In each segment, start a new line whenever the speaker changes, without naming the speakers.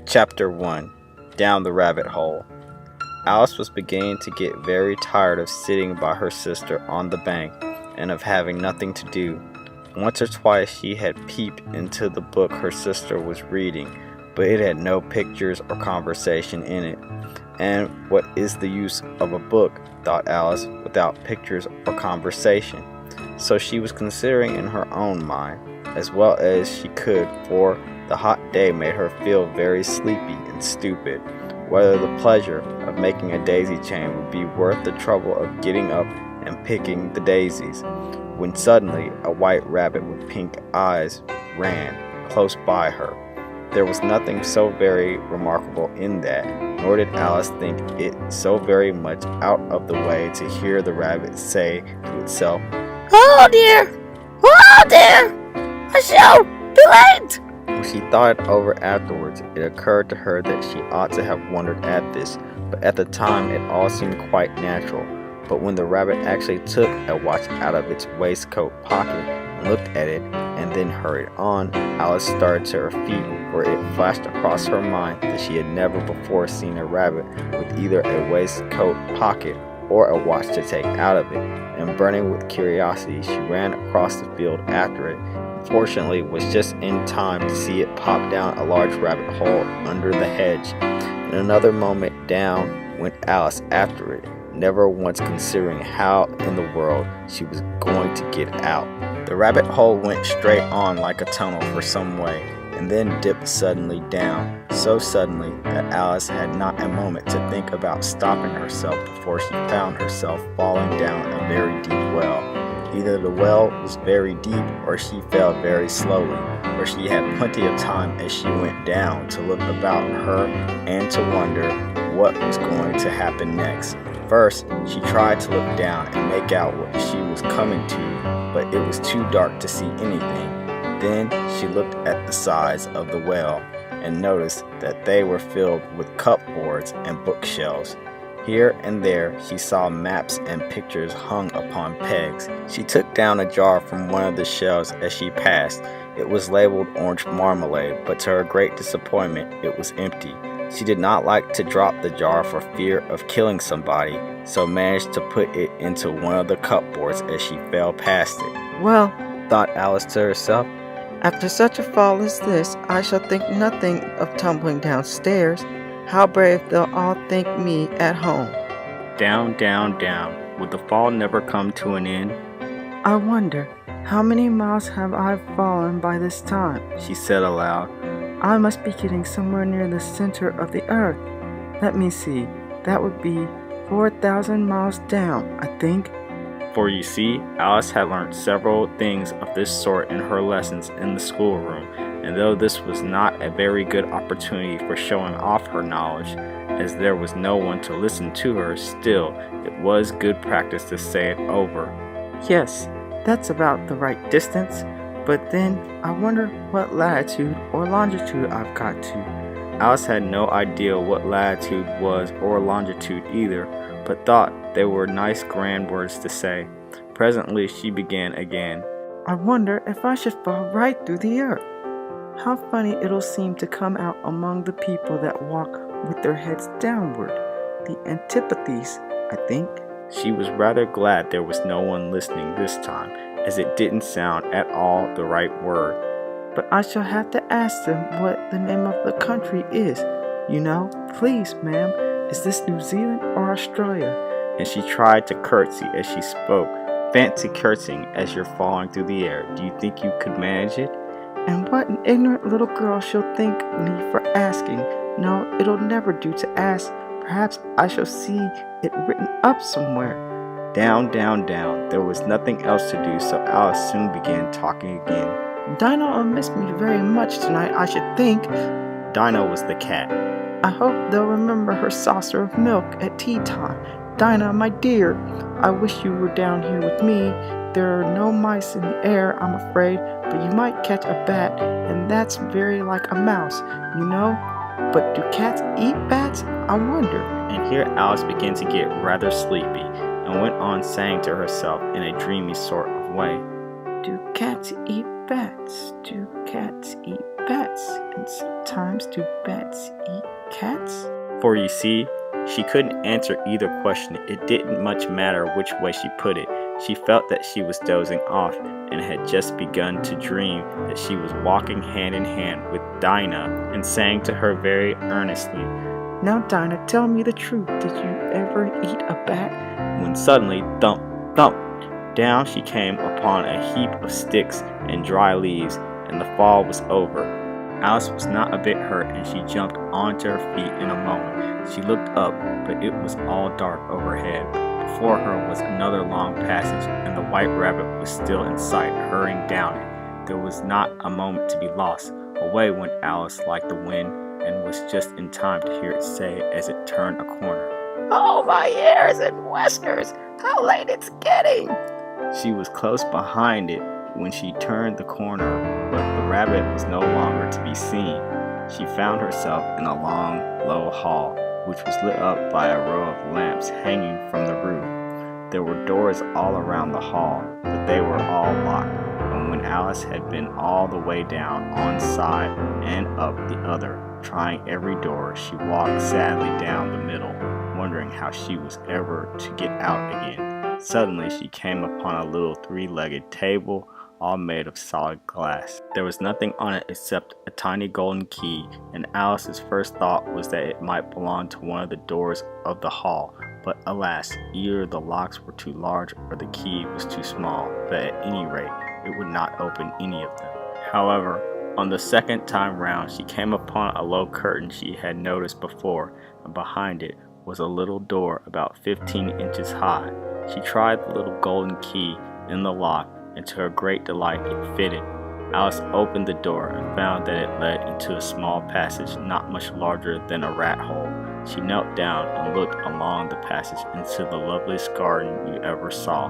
Chapter 1. Down the Rabbit Hole. Alice was beginning to get very tired of sitting by her sister on the bank and of having nothing to do. Once or twice she had peeped into the book her sister was reading, but it had no pictures or conversation in it. And what is the use of a book, thought Alice, without pictures or conversation? So she was considering in her own mind, as well as she could, for the hot day made her feel very sleepy and stupid, whether the pleasure of making a daisy chain would be worth the trouble of getting up and picking the daisies, when suddenly a white rabbit with pink eyes ran close by her. There was nothing so very remarkable in that, nor did Alice think it so very much out of the way to hear the rabbit say to itself,
"Oh dear! Oh dear! I shall be late!"
When she thought it over afterwards, it occurred to her that she ought to have wondered at this, but at the time it all seemed quite natural. But when the rabbit actually took a watch out of its waistcoat pocket and looked at it, and then hurried on, Alice started to her feet, for it flashed across her mind that she had never before seen a rabbit with either a waistcoat pocket or a watch to take out of it, and burning with curiosity, she ran across the field after it. Fortunately, was just in time to see it pop down a large rabbit hole under the hedge. In another moment down went Alice after it, never once considering how in the world she was going to get out. The rabbit hole went straight on like a tunnel for some way, and then dipped suddenly down, so suddenly that Alice had not a moment to think about stopping herself before she found herself falling down a very deep well. Either the well was very deep or she fell very slowly, for she had plenty of time as she went down to look about her and to wonder what was going to happen next. First, she tried to look down and make out what she was coming to, but it was too dark to see anything. Then she looked at the sides of the well and noticed that they were filled with cupboards and bookshelves. Here and there she saw maps and pictures hung upon pegs. She took down a jar from one of the shelves as she passed. It was labeled orange marmalade, but to her great disappointment it was empty. She did not like to drop the jar for fear of killing somebody, so managed to put it into one of the cupboards as she fell past it.
"Well,"
Thought Alice to herself,
after such a fall as this, I shall think nothing of tumbling downstairs. How brave they'll all think me at home.
down, down, down. Would the fall never come to an end?
I wonder, how many miles have I fallen by this time?
She said aloud.
I must be getting somewhere near the center of the earth. Let me see, that would be 4,000 miles down, I think.
For you see, Alice had learned several things of this sort in her lessons in the schoolroom, and though this was not a very good opportunity for showing off her knowledge, as there was no one to listen to her, still it was good practice to say it over.
Yes, that's about the right distance, but then I wonder what latitude or longitude I've got to.
Alice had no idea what latitude was or longitude either, but thought they were nice grand words to say. Presently she began again.
I wonder if I should fall right through the earth. How funny it'll seem to come out among the people that walk with their heads downward. The antipathies, I think.
She was rather glad there was no one listening this time, as it didn't sound at all the right word.
But I shall have to ask them what the name of the country is. You know, please, ma'am, is this New Zealand or Australia?
And she tried to curtsy as she spoke. Fancy curtsying as you're falling through the air. Do you think you could manage it?
And what an ignorant little girl she'll think me for asking. No, it'll never do to ask. Perhaps I shall see it written up somewhere.
Down, down, down. There was nothing else to do, so Alice soon began talking again.
Dinah will miss me very much tonight, I should think.
Dinah was the cat.
I hope they'll remember her saucer of milk at tea time. Dinah, my dear, I wish you were down here with me. There are no mice in the air, I'm afraid, but you might catch a bat, and that's very like a mouse, you know. But do cats eat bats? I wonder.
And here Alice began to get rather sleepy, and went on saying to herself in a dreamy sort of way,
Do cats eat bats? Do cats eat bats? And sometimes do bats eat cats?
For you see, she couldn't answer either question. It didn't much matter which way she put it. She felt that she was dozing off and had just begun to dream that she was walking hand in hand with Dinah and saying to her very earnestly,
Now, Dinah, tell me the truth. Did you ever eat a bat?
When suddenly, thump, thump, down she came upon a heap of sticks and dry leaves, and the fall was over. Alice was not a bit hurt, and she jumped onto her feet in a moment. She looked up, but it was all dark overhead. Before her was another long passage, and the white rabbit was still in sight, hurrying down it. There was not a moment to be lost. Away went Alice like the wind, and was just in time to hear it say as it turned a corner,
Oh, my ears and whiskers! How late it's getting!
She was close behind it when she turned the corner, but the rabbit was no longer to be seen. She found herself in a long, low hall, which was lit up by a row of lamps hanging from the roof. There were doors all around the hall, but they were all locked, and when Alice had been all the way down one side and up the other, trying every door, she walked sadly down the middle, wondering how she was ever to get out again. Suddenly she came upon a little three-legged table, all made of solid glass. There was nothing on it except a tiny golden key, and Alice's first thought was that it might belong to one of the doors of the hall. But alas, either the locks were too large or the key was too small, but at any rate, it would not open any of them. However, on the second time round, she came upon a low curtain she had noticed before, and behind it was a little door about 15 inches high. She tried the little golden key in the lock, and to her great delight it fitted. Alice opened the door and found that it led into a small passage not much larger than a rat hole. She knelt down and looked along the passage into the loveliest garden you ever saw.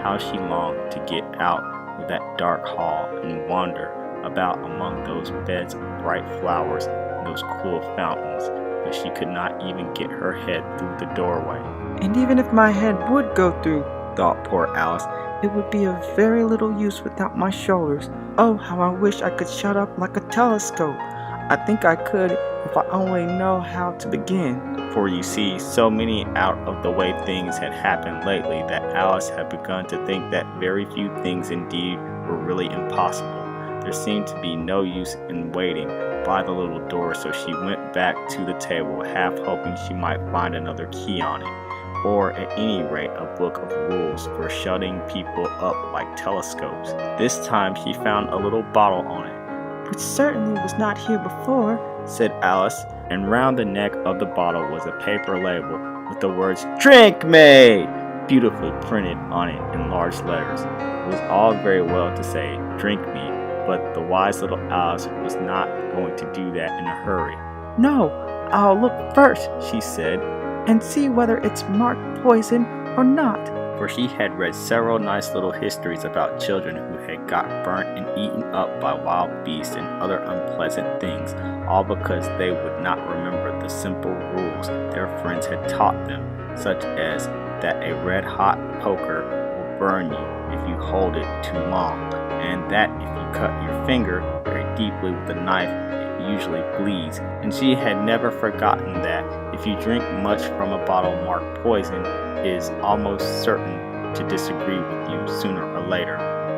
How she longed to get out of that dark hall and wander about among those beds of bright flowers and those cool fountains, but she could not even get her head through the doorway.
And even if my head would go through,
Thought poor Alice,
it would be of very little use without my shoulders. Oh, how I wish I could shut up like a telescope. I think I could if I only know how to begin.
For you see, so many out-of-the-way things had happened lately that Alice had begun to think that very few things indeed were really impossible. There seemed to be no use in waiting by the little door, so she went back to the table, half hoping she might find another key on it, or at any rate a book of rules for shutting people up like telescopes. This time she found a little bottle on it.
Which certainly was not here before,
said Alice, and round the neck of the bottle was a paper label with the words "Drink Me" beautifully printed on it in large letters. It was all very well to say "Drink Me," but the wise little Alice was not going to do that in a hurry.
No, I'll look first,
she said,
and see whether it's marked poison or not.
For she had read several nice little histories about children who had got burnt and eaten up by wild beasts and other unpleasant things, all because they would not remember the simple rules their friends had taught them, such as that a red-hot poker will burn you if you hold it too long, and that if you cut your finger very deeply with a knife, it usually bleeds. And she had never forgotten that if you drink much from a bottle marked poison, it is almost certain to disagree with you sooner or later.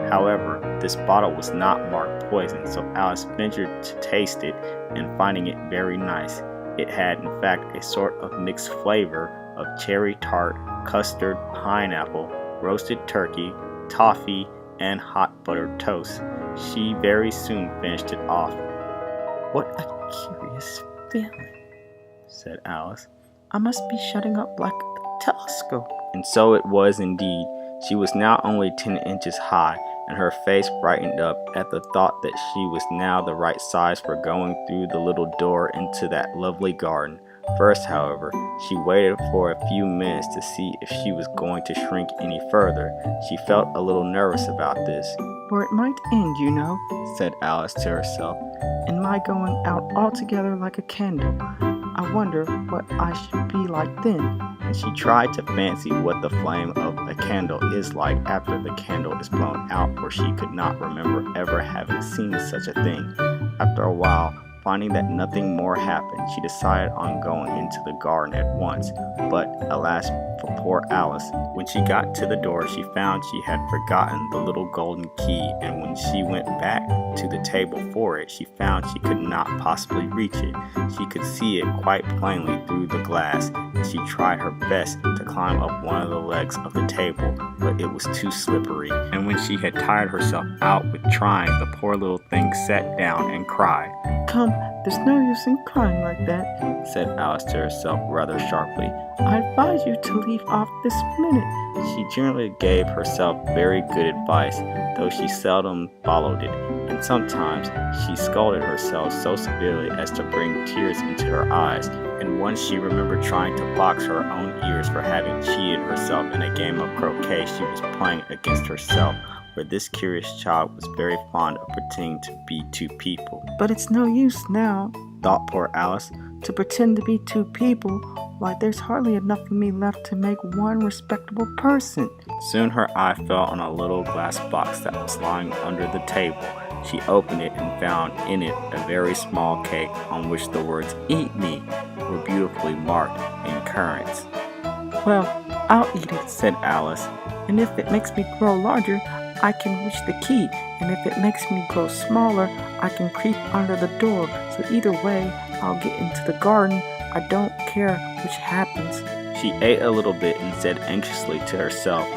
However, this bottle was not marked poison, so Alice ventured to taste it, and finding it very nice. It had in fact a sort of mixed flavor of cherry tart, custard, pineapple, roasted turkey, toffee, and hot buttered toast. She very soon finished it off.
What a curious feeling,
said Alice.
I must be shutting up like a telescope.
And so it was indeed. She was now only 10 inches high, and her face brightened up at the thought that she was now the right size for going through the little door into that lovely garden. First, however, she waited for a few minutes to see if she was going to shrink any further. She felt a little nervous about this.
For it might end, you know,
said Alice to herself,
in my going out altogether like a candle. I wonder what I should be like then.
and she tried to fancy what the flame of a candle is like after the candle is blown out, for she could not remember ever having seen such a thing. After a while, finding that nothing more happened, she decided on going into the garden at once, but alas for poor Alice. When she got to the door, she found she had forgotten the little golden key, and when she went back to the table for it, she found she could not possibly reach it. She could see it quite plainly through the glass, and she tried her best to climb up one of the legs of the table, but it was too slippery, and when she had tired herself out with trying, the poor little thing sat down and cried.
Come, there's no use in crying like that,
said Alice to herself rather sharply.
I advise you to leave off this minute.
She generally gave herself very good advice, though she seldom followed it, and sometimes she scolded herself so severely as to bring tears into her eyes, and once she remembered trying to box her own ears for having cheated herself in a game of croquet she was playing against herself, where this curious child was very fond of pretending to be two people.
But it's no use now,
thought poor Alice,
to pretend to be two people. Why, there's hardly enough of me left to make one respectable person.
Soon her eye fell on a little glass box that was lying under the table. She opened it and found in it a very small cake on which the words "Eat me" were beautifully marked in currants.
Well, I'll eat it,
said Alice,
and if it makes me grow larger, I can reach the key, and if it makes me grow smaller, I can creep under the door. So either way, I'll get into the garden. I don't care which happens.
She ate a little bit and said anxiously to herself,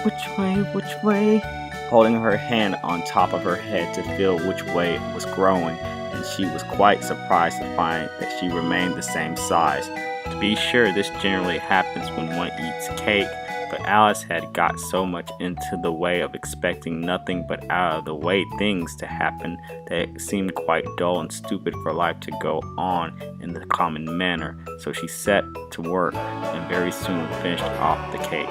Which way?
Holding her hand on top of her head to feel which way it was growing, and she was quite surprised to find that she remained the same size. To be sure, this generally happens when one eats cake, but Alice had got so much into the way of expecting nothing but out of the way things to happen that it seemed quite dull and stupid for life to go on in the common manner. So she set to work and very soon finished off the cake.